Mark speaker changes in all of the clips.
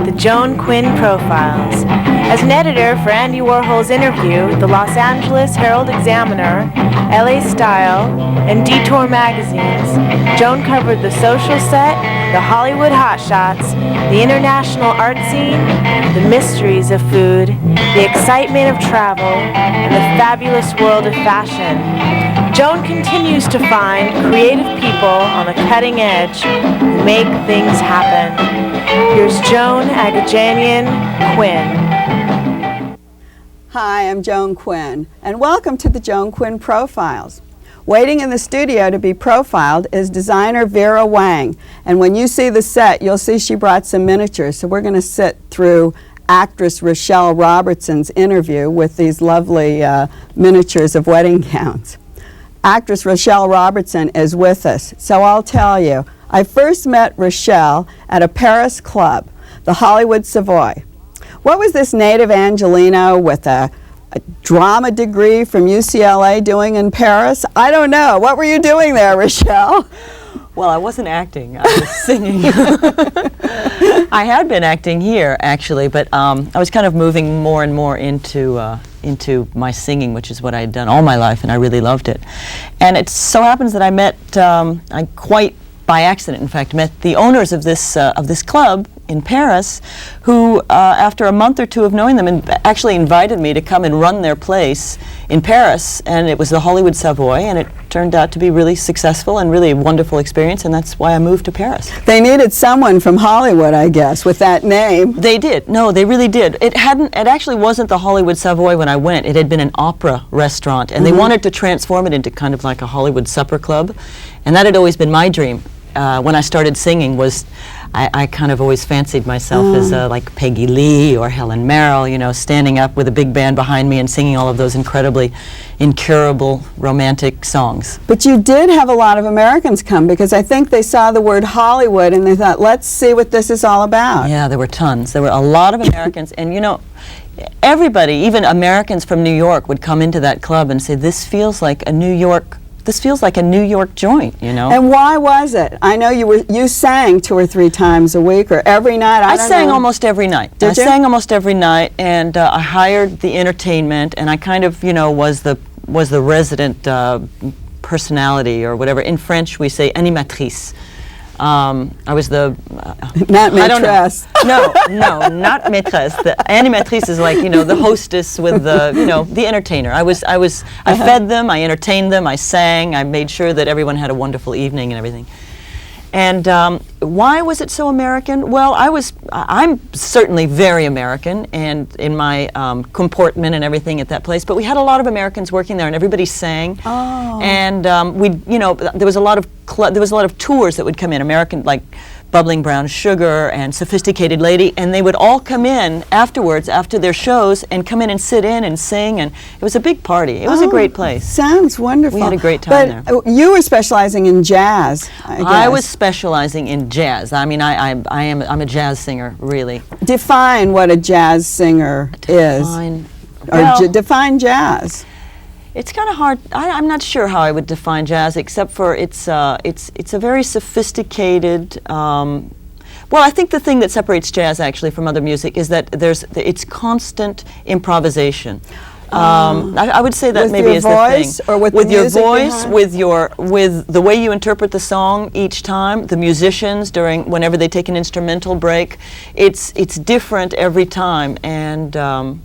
Speaker 1: the Joan Quinn Profiles. As an editor for Andy Warhol's Interview, the Los Angeles Herald-Examiner, LA Style, and Detour magazines, Joan covered the social set, the Hollywood hotshots, the international art scene, the mysteries of food, the excitement of travel, and the fabulous world of fashion. Joan continues to find creative people on the cutting edge who make things happen. Here's Joan Agajanian Quinn.
Speaker 2: Hi, I'm Joan Quinn, and welcome to the Joan Quinn Profiles. Waiting in the studio to be profiled is designer Vera Wang, and when you see the set, you'll see she brought some miniatures, so we're going to sit through actress Rochelle Robertson's interview with these lovely miniatures of wedding gowns. Actress Rochelle Robertson is with us, so I'll tell you, I first met Rochelle at a Paris club, the Hollywood Savoy. What was this native Angelino with a drama degree from UCLA doing in Paris? I don't know. What were you doing there, Rochelle?
Speaker 3: Well, I wasn't acting. I was singing. I had been acting here, actually, but I was kind of moving more and more into my singing, which is what I had done all my life, and I really loved it. And it so happens that I met, I quite by accident, in fact, met the owners of this club in Paris, who, after a month or two of knowing them, actually invited me to come and run their place in Paris, and it was the Hollywood Savoy, and it turned out to be really successful and really a wonderful experience, and that's why I moved to Paris.
Speaker 2: They needed someone from Hollywood, I guess, with that name.
Speaker 3: They did. No, they really did. It actually wasn't the Hollywood Savoy when I went. It had been an opera restaurant, and they wanted to transform it into kind of like a Hollywood supper club, and that had always been my dream. When I started singing was, I kind of always fancied myself as like Peggy Lee or Helen Merrill, you know, standing up with a big band behind me and singing all of those incredibly incurable romantic songs.
Speaker 2: But you did have a lot of Americans come, because I think they saw the word Hollywood and they thought, let's see what this is all about.
Speaker 3: Yeah, there were tons. There were a lot of Americans, and you know, everybody, even Americans from New York, would come into that club and say, this feels like a New York joint, you know.
Speaker 2: And why was it? I know you sang 2 or 3 times a week or every night. I
Speaker 3: sang almost every night.
Speaker 2: Did you?
Speaker 3: I sang almost every night, and I hired the entertainment, and I kind of, you know, was the resident personality or whatever. In French, we say animatrice. I was the
Speaker 2: not maîtresse.
Speaker 3: No, not maîtresse. The animatrice is like, you know, the hostess with the, you know, the entertainer. I fed them, I entertained them, I sang, I made sure that everyone had a wonderful evening and everything. And why was it so American? Well, I'm certainly very American, and in my comportment and everything at that place. But we had a lot of Americans working there, and everybody sang.
Speaker 2: Oh.
Speaker 3: And you know, there was a lot of tours that would come in, American, like Bubbling Brown Sugar and Sophisticated Lady, and they would all come in afterwards, after their shows, and come in and sit in and sing, and it was a big party. It was a great place.
Speaker 2: Sounds wonderful.
Speaker 3: We had a great time there.
Speaker 2: But you were specializing in jazz, I guess.
Speaker 3: I was specializing in jazz. I mean, I'm a jazz singer, really.
Speaker 2: Define what a jazz singer is. Define jazz.
Speaker 3: It's kind of hard. I'm not sure how I would define jazz, except for it's a very sophisticated. Well, I think the thing that separates jazz actually from other music is that it's constant improvisation. I would say that maybe is the thing.
Speaker 2: Or with
Speaker 3: your voice, with the way you interpret the song each time, the musicians whenever they take an instrumental break, it's different every time. And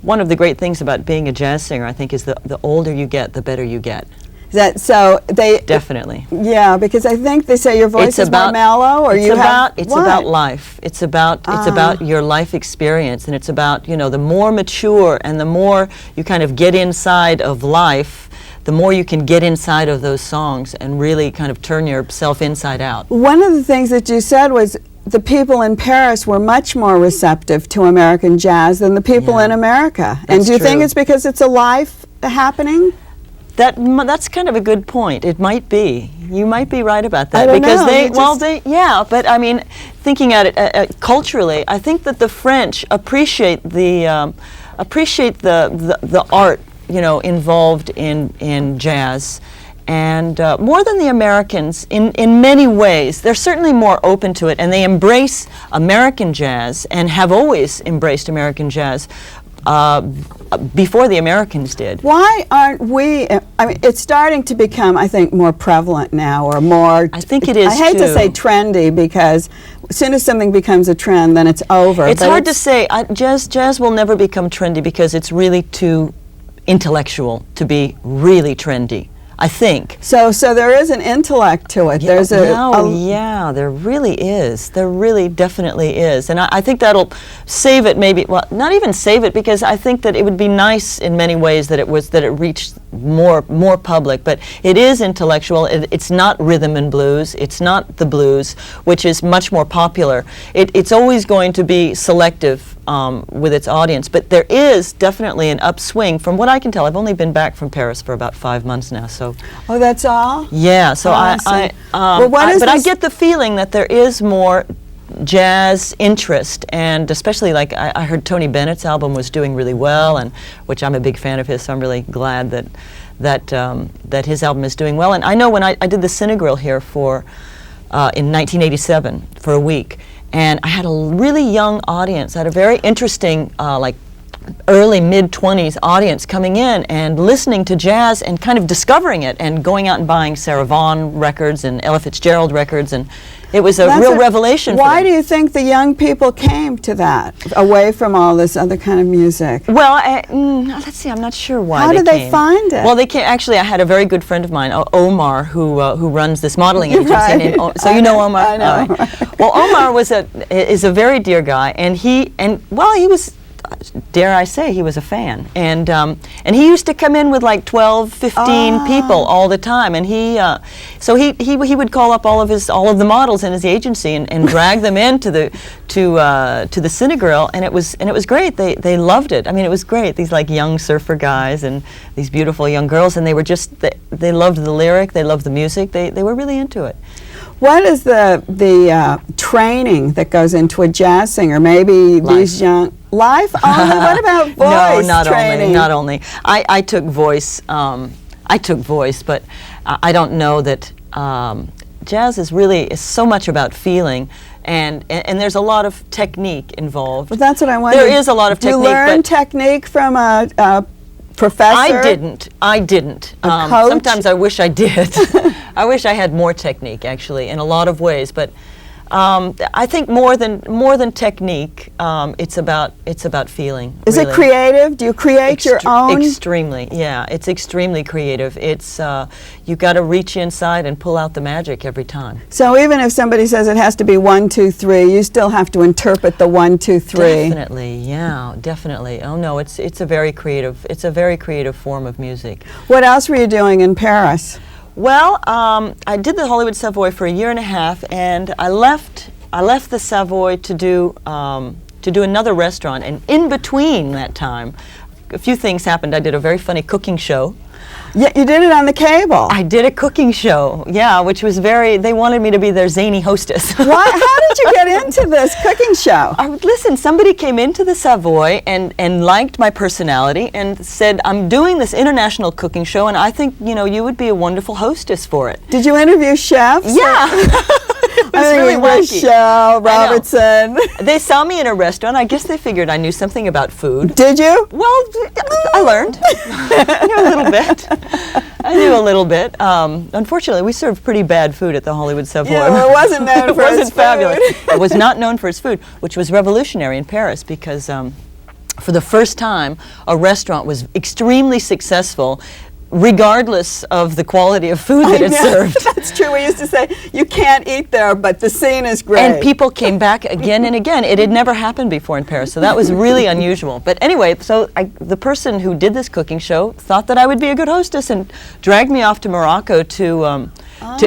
Speaker 3: one of the great things about being a jazz singer, I think, is the older you get, the better you get. Definitely.
Speaker 2: Yeah, because I think they say your voice is more mellow, or
Speaker 3: it's about life. It's about your life experience, and it's about, you know, the more mature and the more you kind of get inside of life, the more you can get inside of those songs and really kind of turn yourself inside out.
Speaker 2: One of the things that you said was the people in Paris were much more receptive to American jazz than the people in America. And do you think it's because it's a live happening?
Speaker 3: That's kind of a good point. It might be. You might be right about that.
Speaker 2: I don't
Speaker 3: Because
Speaker 2: know.
Speaker 3: but I mean, thinking at it culturally, I think that the French appreciate the art, you know, involved in jazz, And more than the Americans, in many ways, they're certainly more open to it, and they embrace American jazz and have always embraced American jazz before the Americans did.
Speaker 2: Why aren't we, I mean, it's starting to become, I think, more prevalent now, or more,
Speaker 3: I think it is,
Speaker 2: I hate to
Speaker 3: too.
Speaker 2: say trendy, because as soon as something becomes a trend, then it's over.
Speaker 3: It's
Speaker 2: But
Speaker 3: hard to say. Jazz will never become trendy because it's really too intellectual to be really trendy, I think.
Speaker 2: So there is an intellect to it. There's
Speaker 3: yeah, there really is. There really definitely is. And I think that'll save it, maybe, well, not even save it, because I think that it would be nice in many ways that it reached more public, but it is intellectual. It's not rhythm and blues. It's not the blues, which is much more popular. It's always going to be selective with its audience, but there is definitely an upswing from what I can tell. I've only been back from Paris for about 5 months now, so.
Speaker 2: Oh, that's all?
Speaker 3: Yeah, so I get the feeling that there is more jazz interest, and especially, like, I heard Tony Bennett's album was doing really well, and which I'm a big fan of his, so I'm really glad that his album is doing well. And I know when I did the Cinegrill here in 1987 for a week, and I had a really young audience. I had a very interesting, like, early mid-20s audience coming in and listening to jazz and kind of discovering it and going out and buying Sarah Vaughan records and Ella Fitzgerald records, and it was a real revelation.
Speaker 2: Why do you think the young people came to that, away from all this other kind of music?
Speaker 3: Well, let's see, I'm not sure why
Speaker 2: How
Speaker 3: they
Speaker 2: did
Speaker 3: came.
Speaker 2: they find it?
Speaker 3: Well, they came, actually, I had a very good friend of mine, Omar, who runs this modeling agency.
Speaker 2: Right.
Speaker 3: So you know Omar?
Speaker 2: I know.
Speaker 3: All right. Well, Omar is a very dear guy, and he was, dare I say, he was a fan, and he used to come in with like 12, 15 people all the time, and so he would call up all of the models in his agency and drag them into the Cinegrill, and it was great. They loved it. I mean, it was great. These like young surfer guys and these beautiful young girls, and they were just they loved the lyric, they loved the music, they were really into it.
Speaker 2: What is the training that goes into a jazz singer? Maybe these young life only. What about voice training?
Speaker 3: Not only. I took voice. But I don't know that jazz is so much about feeling, and there's a lot of technique involved.
Speaker 2: Well, that's what I wondered.
Speaker 3: There is a lot of technique.
Speaker 2: You learn technique from a professor?
Speaker 3: I didn't.
Speaker 2: A coach?
Speaker 3: Sometimes I wish I did. I wish I had more technique, actually, in a lot of ways. But I think more than technique, it's about feeling.
Speaker 2: Is it creative? Do you create your own?
Speaker 3: Extremely, yeah. It's extremely creative. It's you got to reach inside and pull out the magic every time.
Speaker 2: So even if somebody says it has to be 1, 2, 3, you still have to interpret the 1, 2, 3.
Speaker 3: Definitely, yeah, definitely. Oh no, it's a very creative form of music.
Speaker 2: What else were you doing in Paris?
Speaker 3: Well, I did the Hollywood Savoy for 1.5 years, and I left the Savoy to do another restaurant. And in between that time, a few things happened. I did a very funny cooking show.
Speaker 2: Yeah, you did it on the cable.
Speaker 3: I did a cooking show, yeah, which was they wanted me to be their zany hostess.
Speaker 2: Why? How did you get into this cooking show?
Speaker 3: Listen, somebody came into the Savoy and liked my personality and said, I'm doing this international cooking show, and I think, you would be a wonderful hostess for it.
Speaker 2: Did you interview chefs?
Speaker 3: Yeah. It was really wacky.
Speaker 2: Rochelle Robertson.
Speaker 3: They saw me in a restaurant. I guess they figured I knew something about food.
Speaker 2: Did you?
Speaker 3: Well, I learned. I knew a little bit. Unfortunately, we served pretty bad food at the Hollywood Savoy.
Speaker 2: Yeah, well, it wasn't known for its food.
Speaker 3: Fabulous. It was not known for its food, which was revolutionary in Paris because for the first time, a restaurant was extremely successful regardless of the quality of food that it served.
Speaker 2: That's true. We used to say, you can't eat there, but the scene is great.
Speaker 3: And people came back again and again. It had never happened before in Paris, so that was really unusual. But anyway, so the person who did this cooking show thought that I would be a good hostess and dragged me off to Morocco to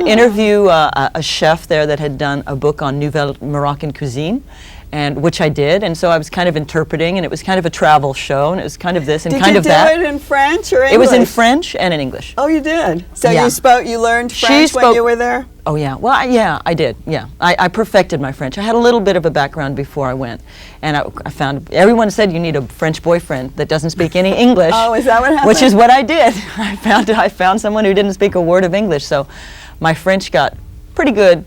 Speaker 3: interview a chef there that had done a book on Nouvelle Moroccan cuisine. And which I did, and so I was kind of interpreting, and it was kind of a travel show, and it was kind of this and kind of that.
Speaker 2: Did you do it in French or English?
Speaker 3: It was in French and in English.
Speaker 2: Oh, you did? So
Speaker 3: yeah.
Speaker 2: you learned French when you were there?
Speaker 3: Oh yeah, well yeah, I did. Yeah, I perfected my French. I had a little bit of a background before I went, and I found everyone said you need a French boyfriend that doesn't speak any English.
Speaker 2: Oh, is that what happened?
Speaker 3: Which is what I did. I found someone who didn't speak a word of English, so my French got pretty good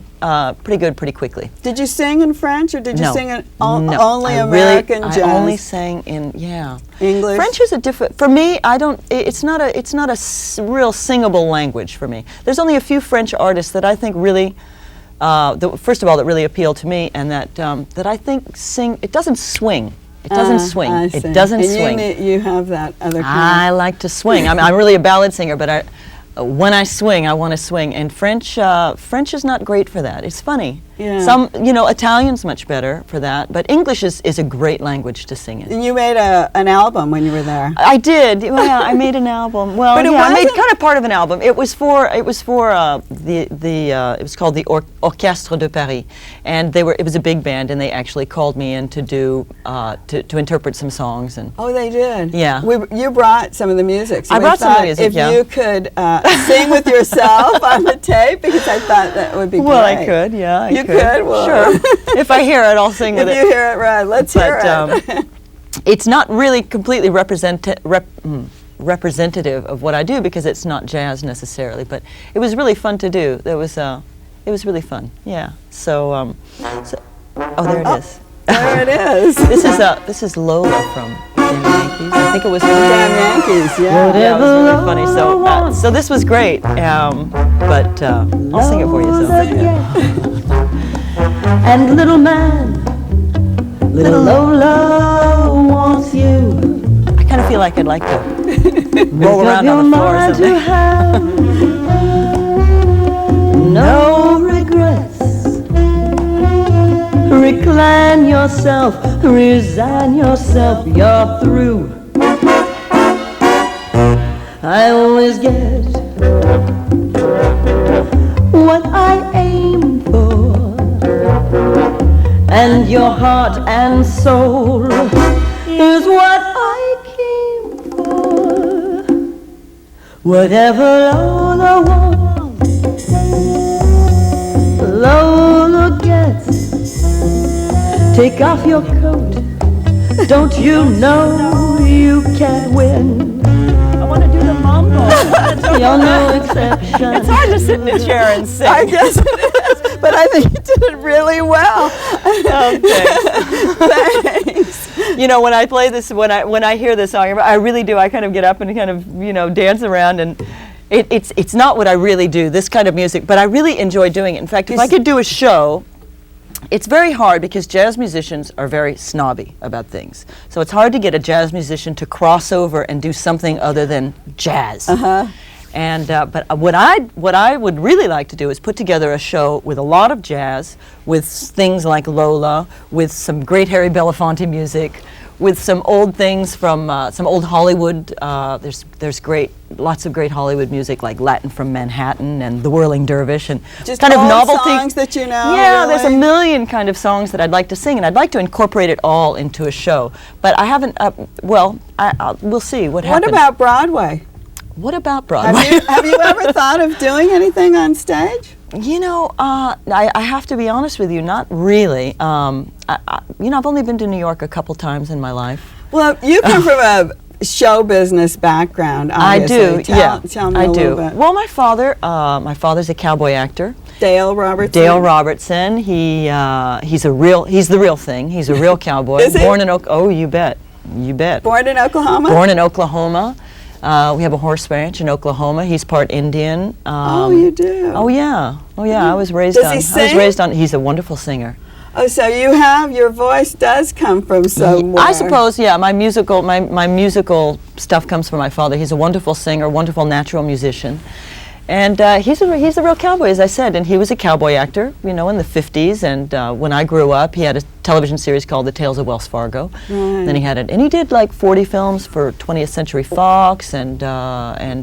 Speaker 3: pretty quickly.
Speaker 2: Did you sing in French, or did you sing in
Speaker 3: no,
Speaker 2: only American jazz?
Speaker 3: I only sang in
Speaker 2: English.
Speaker 3: French is a different. For me, I don't. It's not a real singable language for me. There's only a few French artists that I think really, first of all, that really appeal to me, and that I think sing. It doesn't swing. It doesn't swing. It doesn't swing.
Speaker 2: You have that other kind.
Speaker 3: I like to swing. I'm really a ballad singer, but when I swing, I want to swing. And French is not great for that. It's funny.
Speaker 2: Yeah.
Speaker 3: Italian's much better for that, but English is a great language to sing in.
Speaker 2: And you made an album when you were there.
Speaker 3: I did. Well, yeah, I made an album. Well,
Speaker 2: but
Speaker 3: I made kind of part of an album. It was for it was called the Orchestre de Paris, and it was a big band, and they actually called me in to do to interpret some songs. And
Speaker 2: oh, they did.
Speaker 3: Yeah.
Speaker 2: You brought some of the music. So
Speaker 3: I brought some of the music.
Speaker 2: If you could sing with yourself on the tape, because I thought that would be great.
Speaker 3: Well, I could. Yeah, I could.
Speaker 2: Well,
Speaker 3: sure. If I hear it, I'll sing with it.
Speaker 2: If you hear it, right, let's hear it.
Speaker 3: It's not really completely representative of what I do, because it's not jazz necessarily, but it was really fun to do. It was really fun. Yeah. So, there it is.
Speaker 2: There it is.
Speaker 3: This is Lola from Damn Yankees. I think it was from
Speaker 2: Damn Yankees. Yeah.
Speaker 3: Yeah, it was really funny. So this was great. But I'll sing it for you. So. Yeah.
Speaker 4: And little man, little Lola wants you.
Speaker 3: I kind of feel like I'd like to roll around on the floor or something.
Speaker 4: No regrets. Recline yourself, resign yourself, you're through. I always get what I aim for, and your heart and soul is what I came for. Whatever Lola wants, Lola gets. Take off your coat, don't you know you can win?
Speaker 3: I want to do the mambo.
Speaker 4: You're no exception.
Speaker 3: It's hard to sit in a chair and sing.
Speaker 2: I guess it is, but I think you did it really well. Thanks.
Speaker 3: You know, when I play this, when I hear this song, I really do. I kind of get up and kind of dance around, and it's not what I really do, this kind of music, but I really enjoy doing it. In fact, if I could do a show. It's very hard because jazz musicians are very snobby about things. So it's hard to get a jazz musician to cross over and do something other than jazz. And but what I would really like to do is put together a show with a lot of jazz, with things like Lola, with some great Harry Belafonte music, with some old things from some old Hollywood. There's lots of great Hollywood music, like Latin from Manhattan and The Whirling Dervish, and
Speaker 2: just
Speaker 3: kind of novelty
Speaker 2: songs that you know.
Speaker 3: Yeah,
Speaker 2: really?
Speaker 3: There's a million kind of songs that I'd like to sing, and I'd like to incorporate it all into a show. But I haven't. We'll see what happens.
Speaker 2: What about Broadway?
Speaker 3: What about Broadway?
Speaker 2: Have you ever thought of doing anything on stage?
Speaker 3: You know, I have to be honest with you, not really. I've only been to New York a couple times in my life.
Speaker 2: Well, you come from a show business background, obviously.
Speaker 3: I do,
Speaker 2: Tell me a little bit.
Speaker 3: Well, my father's a cowboy actor.
Speaker 2: Dale Robertson.
Speaker 3: Dale Robertson. He's the real thing. He's a real cowboy.
Speaker 2: Is he?
Speaker 3: Born in Oh, you bet.
Speaker 2: Born in Oklahoma?
Speaker 3: Born in Oklahoma. We have a horse ranch in Oklahoma. He's part Indian.
Speaker 2: Oh, you do?
Speaker 3: Oh yeah. I was raised
Speaker 2: Does
Speaker 3: on.
Speaker 2: he sing?
Speaker 3: I was raised on. He's a wonderful singer.
Speaker 2: Oh, so your voice does come from somewhere.
Speaker 3: I suppose, yeah. My musical stuff comes from my father. He's a wonderful singer, wonderful natural musician, and he's a real cowboy, as I said. And he was a cowboy actor, in the 50s. And when I grew up, he had a television series called The Tales of Wells Fargo.
Speaker 2: Right.
Speaker 3: Then he did like 40 films for 20th Century Fox and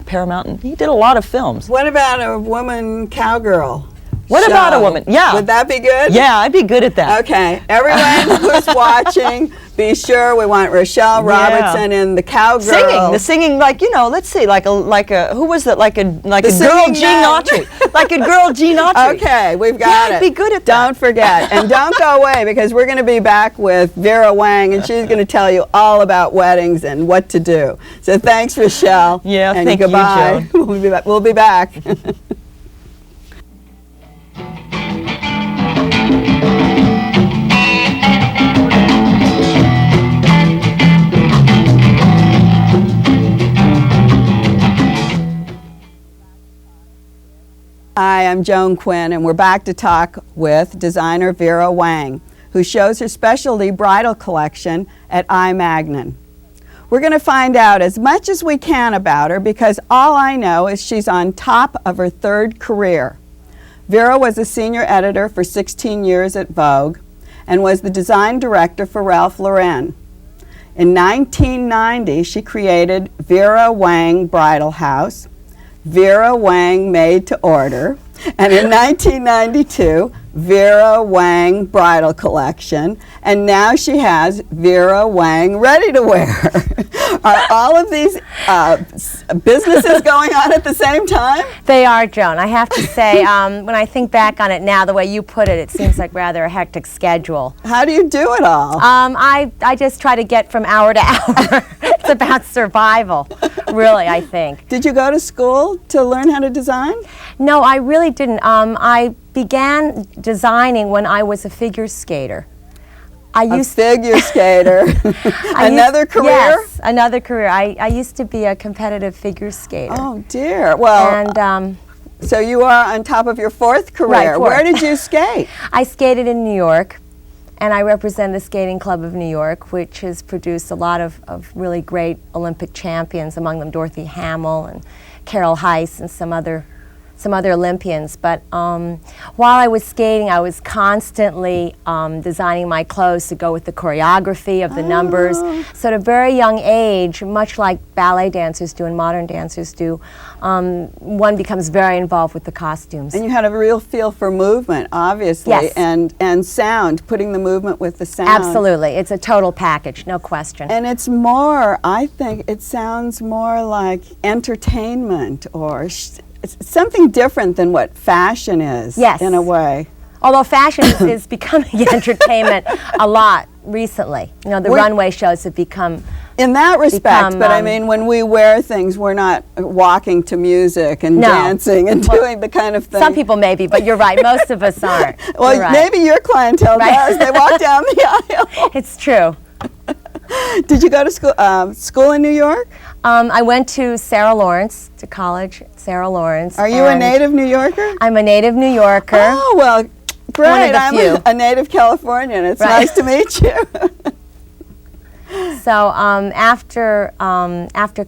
Speaker 3: Paramount. And he did a lot of films.
Speaker 2: What about a woman cowgirl?
Speaker 3: What about a woman? Yeah.
Speaker 2: Would that be good?
Speaker 3: Yeah, I'd be good at that.
Speaker 2: Okay. Everyone who's watching, be sure we want Rochelle Robertson in the cowgirl.
Speaker 3: The singing, like, you know, let's see, like a who was that? Like a girl
Speaker 2: singing
Speaker 3: G
Speaker 2: nun.
Speaker 3: Nautry, like a girl G Nautry.
Speaker 2: Okay, we've got it.
Speaker 3: Be good at that.
Speaker 2: Don't forget, and don't go away, because we're going to be back with Vera Wang, and she's going to tell you all about weddings and what to do. So thanks, Rochelle.
Speaker 3: Yeah,
Speaker 2: and
Speaker 3: thank you,
Speaker 2: goodbye.
Speaker 3: Joan.
Speaker 2: We'll be back. Hi, I'm Joan Quinn, and we're back to talk with designer Vera Wang, who shows her specialty bridal collection at iMagnin. We're going to find out as much as we can about her, because all I know is she's on top of her third career. Vera was a senior editor for 16 years at Vogue and was the design director for Ralph Lauren. In 1990, she created Vera Wang Bridal House, Vera Wang Made to Order, and in 1992, Vera Wang Bridal Collection, and now she has Vera Wang Ready to Wear. Are all of these businesses going on at the same time?
Speaker 5: They are, Joan. I have to say, when I think back on it now, the way you put it, it seems like rather a hectic schedule.
Speaker 2: How do you do it all?
Speaker 5: I just try to get from hour to hour. It's about survival, really, I think.
Speaker 2: Did you go to school to learn how to design?
Speaker 5: No, I really didn't. I began designing when I was a figure skater.
Speaker 2: Figure skater. Another career?
Speaker 5: Yes, another career. I used to be a competitive figure skater.
Speaker 2: Oh, dear. Well,
Speaker 5: And
Speaker 2: so you are on top of your fourth career.
Speaker 5: Right, fourth.
Speaker 2: Where did you skate?
Speaker 5: I skated in New York, and I represent the Skating Club of New York, which has produced a lot of really great Olympic champions, among them Dorothy Hamill and Carol Heiss and some other Olympians. But while I was skating, I was constantly designing my clothes to go with the choreography of the numbers. So at a very young age, much like ballet dancers do and modern dancers do, one becomes very involved with the costumes.
Speaker 2: And you had a real feel for movement, obviously,
Speaker 5: Yes.
Speaker 2: and sound, putting the movement with the sound.
Speaker 5: Absolutely. It's a total package, no question.
Speaker 2: And it's more, I think, it sounds more like entertainment or it's something different than what fashion is,
Speaker 5: Yes.
Speaker 2: in a way.
Speaker 5: Although fashion is becoming entertainment a lot recently. You know, the runway shows have become...
Speaker 2: In that respect, but I mean, when we wear things, we're not walking to music and dancing and doing the kind of thing.
Speaker 5: Some people maybe, but you're right, most of us aren't.
Speaker 2: Well,
Speaker 5: You're right.
Speaker 2: maybe your clientele does. They walk down the aisle.
Speaker 5: It's true.
Speaker 2: Did you go to school in New York?
Speaker 5: I went to Sarah Lawrence, to college at Sarah Lawrence.
Speaker 2: Are you a native New Yorker?
Speaker 5: I'm a native New Yorker.
Speaker 2: Oh, well, great.
Speaker 5: One of the
Speaker 2: I'm
Speaker 5: few.
Speaker 2: a native Californian. It's nice to meet you.
Speaker 5: So after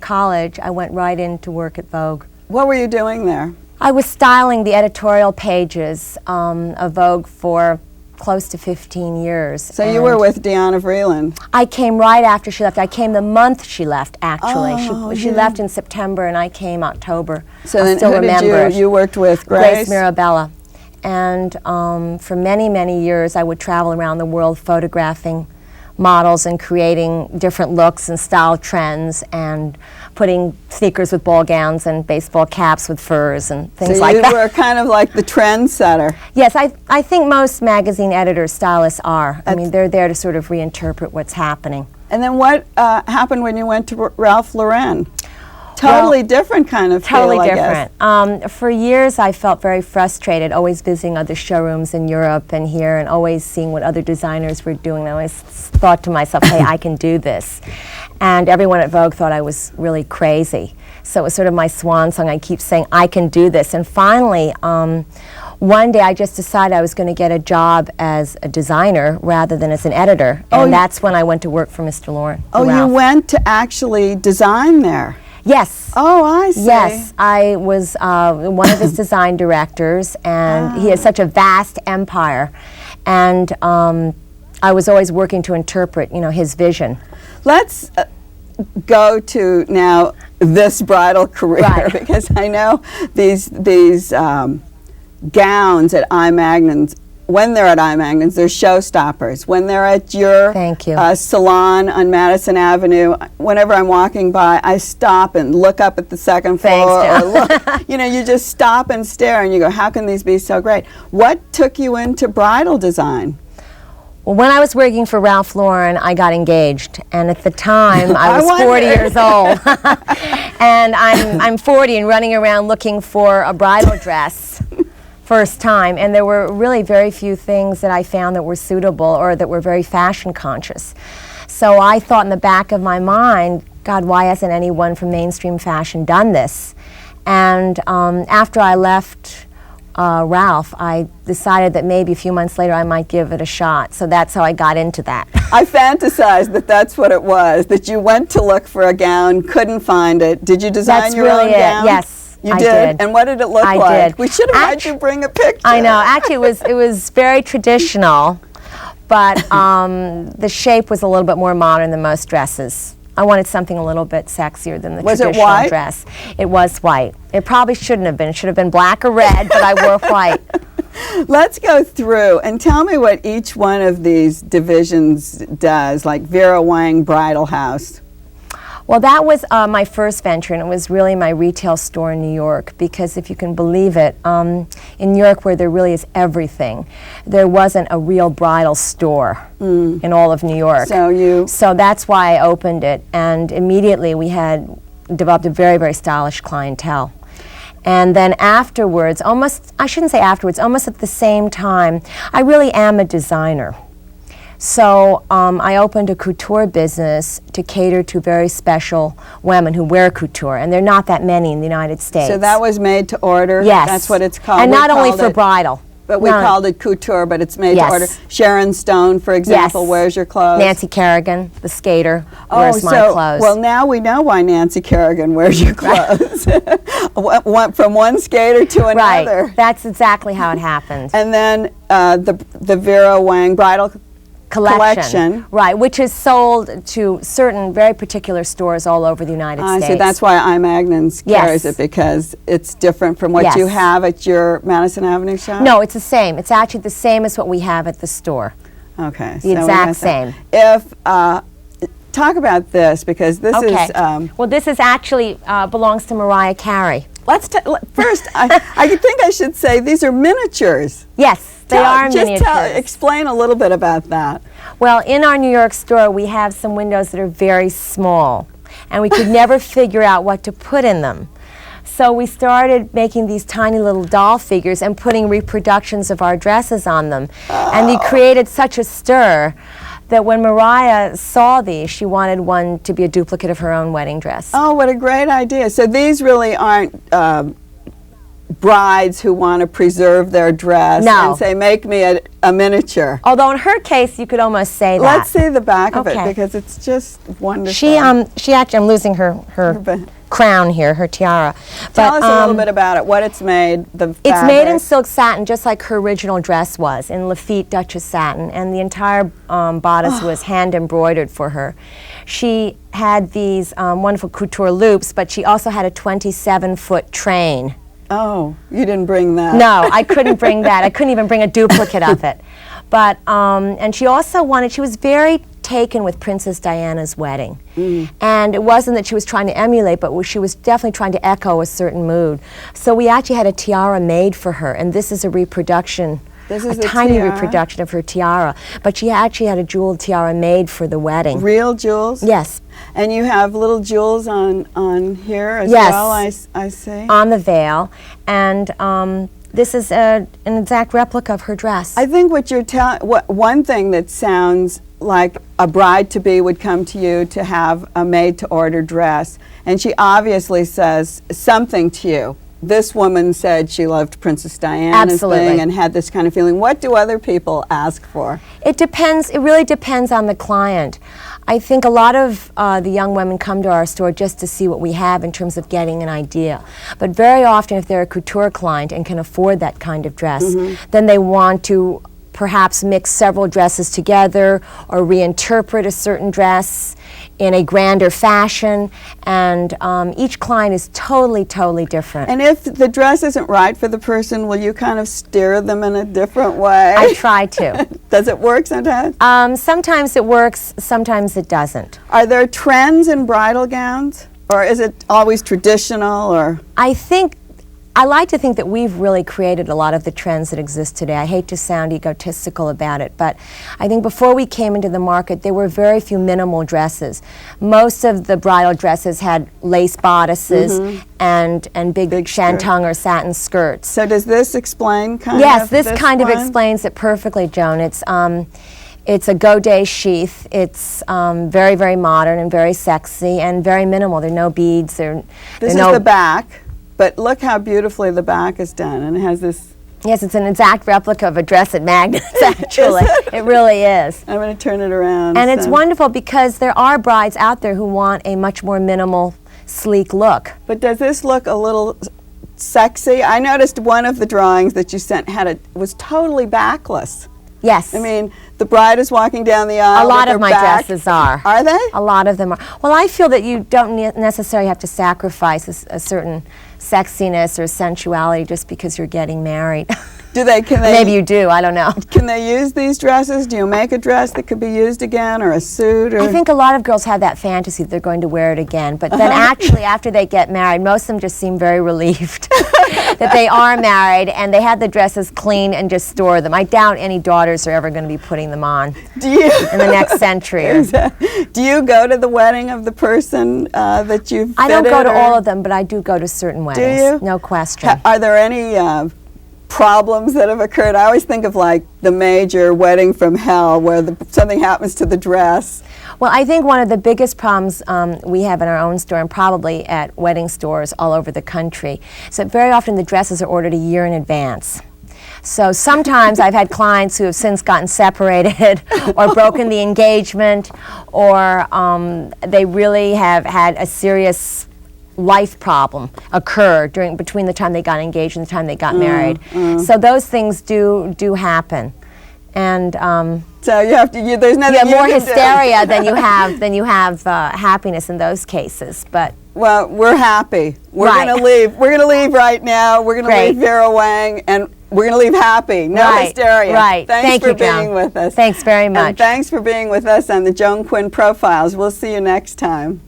Speaker 5: college, I went right into work at Vogue.
Speaker 2: What were you doing there?
Speaker 5: I was styling the editorial pages of Vogue for close to 15 years.
Speaker 2: So you were with Deanna Vreeland.
Speaker 5: I came right after she left. I came the month she left, actually.
Speaker 2: Oh,
Speaker 5: she left in September, and I came October.
Speaker 2: So
Speaker 5: I
Speaker 2: then
Speaker 5: still
Speaker 2: who
Speaker 5: remember
Speaker 2: did you worked with? Grace?
Speaker 5: Mirabella. And for many, many years, I would travel around the world photographing models and creating different looks and style trends and putting sneakers with ball gowns and baseball caps with furs and things like that.
Speaker 2: So you were kind of like the trendsetter.
Speaker 5: Yes, I think most magazine editors, stylists are. I mean, they're there to sort of reinterpret what's happening.
Speaker 2: And then what happened when you went to Ralph Lauren? Totally different kind of
Speaker 5: Totally
Speaker 2: feel, I guess.
Speaker 5: different. For years, I felt very frustrated, always visiting other showrooms in Europe and here, and always seeing what other designers were doing. I always thought to myself, hey, I can do this. And everyone at Vogue thought I was really crazy. So it was sort of my swan song. I keep saying, I can do this. And finally, one day I just decided I was going to get a job as a designer rather than as an editor. And that's when I went to work for Mr. Lauren.
Speaker 2: Oh, you went to actually design there?
Speaker 5: Yes.
Speaker 2: Oh, I see.
Speaker 5: Yes, I was one of his design directors, and he has such a vast empire. And I was always working to interpret, his vision.
Speaker 2: Let's go to now this bridal career, because I know these gowns at iMagnin when they're at iMagnons, they're showstoppers. When they're at your
Speaker 5: Thank you.
Speaker 2: salon on Madison Avenue, whenever I'm walking by, I stop and look up at the second floor.
Speaker 5: Thanks,
Speaker 2: or look, you just stop and stare, and you go, how can these be so great? What took you into bridal design?
Speaker 5: Well, when I was working for Ralph Lauren, I got engaged, and at the time I was 40 years old, and I'm 40 and running around looking for a bridal dress first time, and there were really very few things that I found that were suitable or that were very fashion conscious. So I thought in the back of my mind, God, why hasn't anyone from mainstream fashion done this? And after I left Ralph, I decided that maybe a few months later I might give it a shot. So that's how I got into that.
Speaker 2: I fantasized that that's what it was, that you went to look for a gown, couldn't find it. Did you design
Speaker 5: That's
Speaker 2: your
Speaker 5: really
Speaker 2: own
Speaker 5: it.
Speaker 2: gown?
Speaker 5: Yes,
Speaker 2: You
Speaker 5: I
Speaker 2: did? And what did it look
Speaker 5: I
Speaker 2: like?
Speaker 5: did.
Speaker 2: We should have had you bring a picture.
Speaker 5: I know. Actually, it was very traditional, but the shape was a little bit more modern than most dresses. I wanted something a little bit sexier than the traditional
Speaker 2: white?
Speaker 5: dress. It was white. It probably shouldn't have been. It should have been black or red, but I wore white.
Speaker 2: Let's go through and tell me what each one of these divisions does, like Vera Wang Bridal House.
Speaker 5: Well, that was my first venture, and it was really my retail store in New York, because if you can believe it, in New York, where there really is everything, there wasn't a real bridal store in all of New York. So that's why I opened it, and immediately we had developed a very, very stylish clientele. And then afterwards, I shouldn't say afterwards, almost at the same time, I really am a designer. So I opened a couture business to cater to very special women who wear couture, and there are not that many in the United States.
Speaker 2: So that was made to order?
Speaker 5: Yes.
Speaker 2: That's what it's called?
Speaker 5: And not only for bridal.
Speaker 2: But we called it couture, but it's made
Speaker 5: Yes.
Speaker 2: to order. Sharon Stone, for example, wears your clothes.
Speaker 5: Nancy Kerrigan, the skater, wears my clothes.
Speaker 2: Well, now we know why Nancy Kerrigan wears your clothes. From one skater to another.
Speaker 5: Right. That's exactly how it happened.
Speaker 2: And then the Vera Wang Bridal Collection.
Speaker 5: Right, which is sold to certain very particular stores all over the United States.
Speaker 2: So that's why iMagnons carries it, because it's different from what you have at your Madison Avenue shop?
Speaker 5: No, it's the same. It's actually the same as what we have at the store.
Speaker 2: Okay.
Speaker 5: The exact same.
Speaker 2: Talk about this, because this is...
Speaker 5: well, this is actually belongs to Mariah Carey.
Speaker 2: First, I think I should say these are miniatures.
Speaker 5: Yes, they are miniatures.
Speaker 2: Explain a little bit about that.
Speaker 5: Well, in our New York store, we have some windows that are very small, and we could never figure out what to put in them. So we started making these tiny little doll figures and putting reproductions of our dresses on them. And they created such a stir that when Mariah saw these, she wanted one to be a duplicate of her own wedding dress.
Speaker 2: Oh, what a great idea. So these really aren't brides who want to preserve their dress and say, make me a miniature.
Speaker 5: Although in her case, you could almost say that.
Speaker 2: Let's see the back of it, because it's just wonderful.
Speaker 5: She actually, I'm losing her crown here, her tiara.
Speaker 2: Tell us a little bit about it, what it's made, the fabric.
Speaker 5: It's made in silk satin, just like her original dress was, in Lafitte Duchess satin, and the entire bodice was hand embroidered for her. She had these wonderful couture loops, but she also had a 27-foot train.
Speaker 2: Oh, you didn't bring that.
Speaker 5: No, I couldn't bring that. I couldn't even bring a duplicate of it. But, and she also wanted, she was very taken with Princess Diana's wedding. And it wasn't that she was trying to emulate, but she was definitely trying to echo a certain mood. So we actually had a tiara made for her, and this is a reproduction, a tiny reproduction of her tiara. But she actually had a jeweled tiara made for the wedding.
Speaker 2: Real jewels?
Speaker 5: Yes.
Speaker 2: And you have little jewels on here as well, I see?
Speaker 5: On the veil. And this is an exact replica of her dress.
Speaker 2: I think what you're telling, one thing that sounds like a bride-to-be would come to you to have a made-to-order dress, and she obviously says something to you. This woman said she loved Princess Diana's thing and had this kind of feeling. What do other people ask for?
Speaker 5: It depends. It really depends on the client. I think a lot of the young women come to our store just to see what we have in terms of getting an idea. But very often, if they're a couture client and can afford that kind of dress, then they want to perhaps mix several dresses together or reinterpret a certain dress in a grander fashion, and each client is totally, totally different.
Speaker 2: And if the dress isn't right for the person, will you kind of steer them in a different way?
Speaker 5: I try to.
Speaker 2: Does it work sometimes?
Speaker 5: Sometimes it works, sometimes it doesn't.
Speaker 2: Are there trends in bridal gowns? Or is it always traditional? Or
Speaker 5: I like to think that we've really created a lot of the trends that exist today. I hate to sound egotistical about it, but I think before we came into the market, there were very few minimal dresses. Most of the bridal dresses had lace bodices and big shantung or satin skirts.
Speaker 2: So does this explain kind of
Speaker 5: Yes, this kind of
Speaker 2: one?
Speaker 5: explains it perfectly, Joan. It's a godet sheath. It's very, very modern and very sexy and very minimal. There are no beads.
Speaker 2: This is the back. But look how beautifully the back is done, and it has this...
Speaker 5: Yes, it's an exact replica of a dress at Magnus, actually. It really is.
Speaker 2: I'm going to turn it around.
Speaker 5: And it's wonderful because there are brides out there who want a much more minimal, sleek look.
Speaker 2: But does this look a little sexy? I noticed one of the drawings that you sent was totally backless.
Speaker 5: Yes.
Speaker 2: I mean, the bride is walking down the aisle.
Speaker 5: A lot
Speaker 2: with
Speaker 5: of
Speaker 2: her
Speaker 5: my
Speaker 2: back.
Speaker 5: dresses are.
Speaker 2: Are they?
Speaker 5: A lot of them are. Well, I feel that you don't necessarily have to sacrifice a certain sexiness or sensuality just because you're getting married.
Speaker 2: Can they?
Speaker 5: Maybe you do, I don't know.
Speaker 2: Can they use these dresses? Do you make a dress that could be used again, or a suit? Or?
Speaker 5: I think a lot of girls have that fantasy that they're going to wear it again, but then actually after they get married, most of them just seem very relieved that they are married and they have the dresses clean and just store them. I doubt any daughters are ever going to be putting them on in the next century.
Speaker 2: Do you go to the wedding of the person that you've
Speaker 5: I don't go to
Speaker 2: or?
Speaker 5: all of them, but I do go to certain weddings.
Speaker 2: Do you?
Speaker 5: No question.
Speaker 2: Are there any problems that have occurred? I always think of like the major wedding from hell where something happens to the dress.
Speaker 5: Well, I think one of the biggest problems we have in our own store and probably at wedding stores all over the country is that very often the dresses are ordered a year in advance. So sometimes I've had clients who have since gotten separated or broken the engagement, or they really have had a serious life problem occur between the time they got engaged and the time they got married. So those things do happen, and
Speaker 2: so you have to. There's nothing.
Speaker 5: more hysteria than you have happiness in those cases. But
Speaker 2: well, we're happy. We're
Speaker 5: Right.
Speaker 2: gonna leave. We're gonna leave right now. We're gonna
Speaker 5: Great.
Speaker 2: leave Vera Wang, and we're gonna leave happy. No
Speaker 5: Right,
Speaker 2: hysteria.
Speaker 5: right.
Speaker 2: Thanks
Speaker 5: Thank
Speaker 2: for
Speaker 5: you, Joan.
Speaker 2: being with us.
Speaker 5: Thanks very much.
Speaker 2: And thanks for being with us on the Joan Quinn Profiles. We'll see you next time.